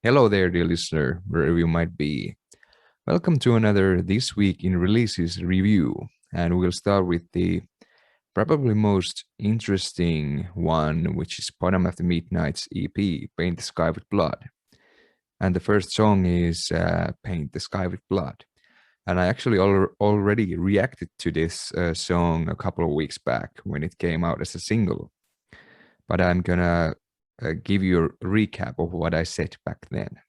Hello there, dear listener, wherever you might be. Welcome to another This Week in Releases review. And we'll start with the probably most interesting one, which is Bodom After Midnight's EP, Paint the Sky with Blood. And the first song is Paint the Sky with Blood. And I actually already reacted to this song a couple of weeks back when it came out as a single. But I'm gonna give you a recap of what I said back then.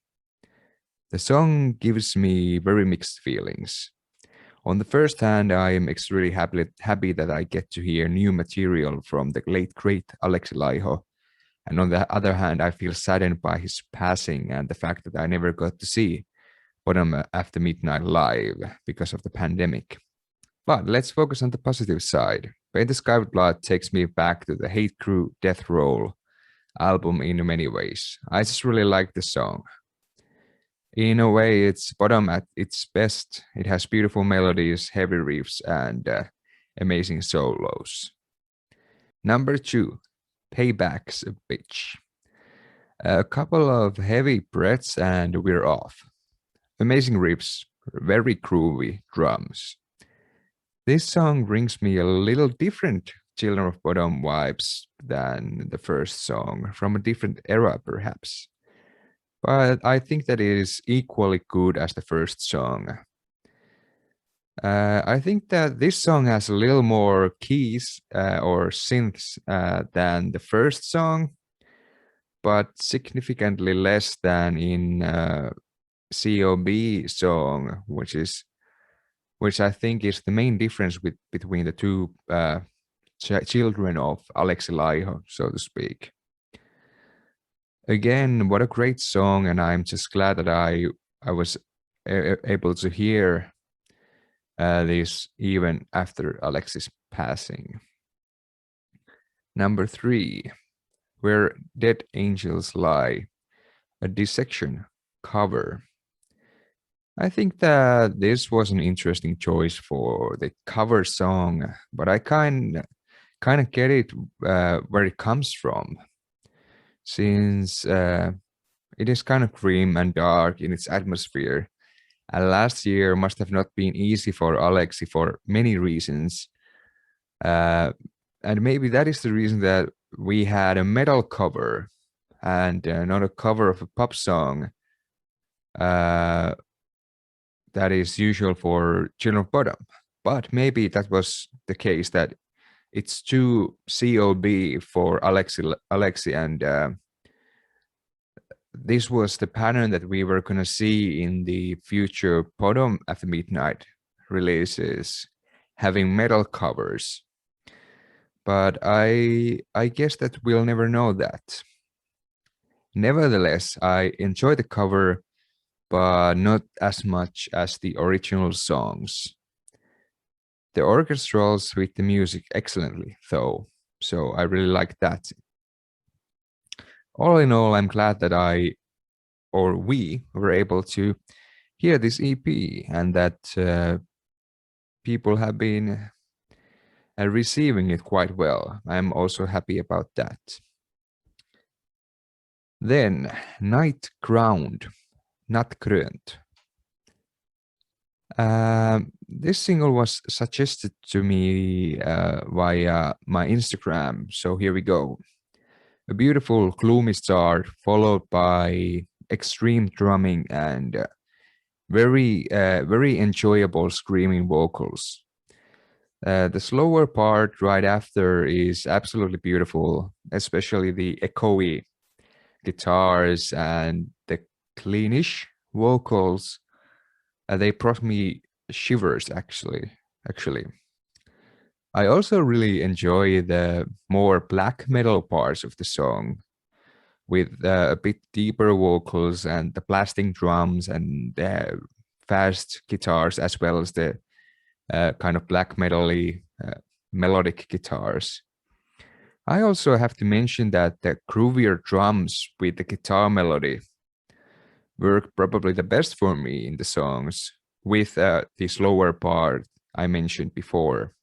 The song gives me very mixed feelings. On the first hand, I am extremely happy that I get to hear new material from the late great Aleksi Laiho. And on the other hand, I feel saddened by his passing and the fact that I never got to see Bodom After Midnight live because of the pandemic. But let's focus on the positive side. Paint the Sky with Blood takes me back to the Hate Crew Death Roll album in many ways. I just really like the song. In a way, it's Bodom at its best. It has beautiful melodies, heavy riffs, and amazing solos. Number 2, Payback's a Bitch. A couple of heavy breaths and we're off. Amazing riffs, very groovy drums. This song brings me a little different Children of Bodom vibes than the first song, from a different era perhaps. But I think that it is equally good as the first song. I think that this song has a little more keys or synths than the first song, but significantly less than in COB song, which I think is the main difference between the two children of Aleksi Laiho, so to speak. Again, what a great song, and I'm just glad that I was able to hear this even after Aleksi's passing. Number 3, Where Dead Angels Lie, a dissection cover. I think that this was an interesting choice for the cover song, but I kind of get it where it comes from, since it is kind of grim and dark in its atmosphere. And last year must have not been easy for Aleksi for many reasons. And maybe that is the reason that we had a metal cover and not a cover of a pop song that is usual for Children of Bodom. But maybe that was the case, that it's too COB for Aleksi, and this was the pattern that we were going to see in the future Bodom After Midnight releases, having metal covers. But I guess that we'll never know that. Nevertheless, I enjoy the cover, but not as much as the original songs. The orchestrals with the music excellently, though, so I really like that. All in all, I'm glad that we were able to hear this EP, and that people have been receiving it quite well. I'm also happy about that. Then, Nattkrönt, Nattkrönt. This single was suggested to me via my Instagram, so here we go. A beautiful gloomy start followed by extreme drumming and very enjoyable screaming vocals. The slower part right after is absolutely beautiful, especially the echoey guitars and the cleanish vocals. They brought me shivers, actually. I also really enjoy the more black metal parts of the song, with a bit deeper vocals and the blasting drums and the fast guitars, as well as the kind of black metal-y melodic guitars. I also have to mention that the groovier drums with the guitar melody work probably the best for me in the songs, with the slower part I mentioned before.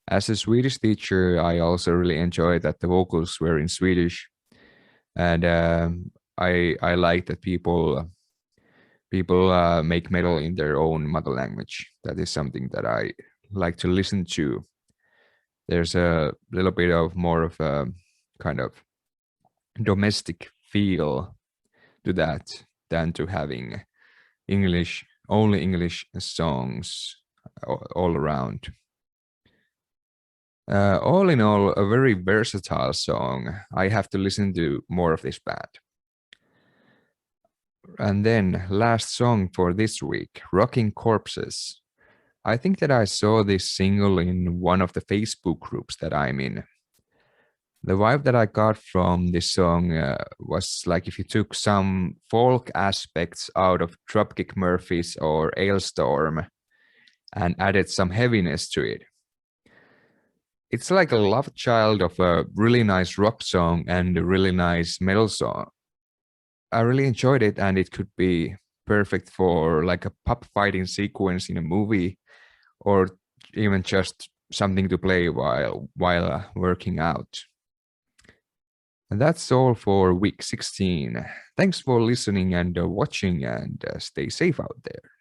As a Swedish teacher, I also really enjoyed that the vocals were in Swedish, and I like that people make metal in their own mother language. That is something that I like to listen to. There's a little bit of more of a kind of domestic feel to that than to having only English songs all around. All in all, a very versatile song. I have to listen to more of this band. And then last song for this week, Rocking Corpses. I think that I saw this single in one of the Facebook groups that I'm in. The vibe that I got from this song was like if you took some folk aspects out of Dropkick Murphys or Ailstorm and added some heaviness to it. It's like a love child of a really nice rock song and a really nice metal song. I really enjoyed it, and it could be perfect for like a pub fighting sequence in a movie, or even just something to play while working out. And that's all for week 16. Thanks for listening and watching, and stay safe out there.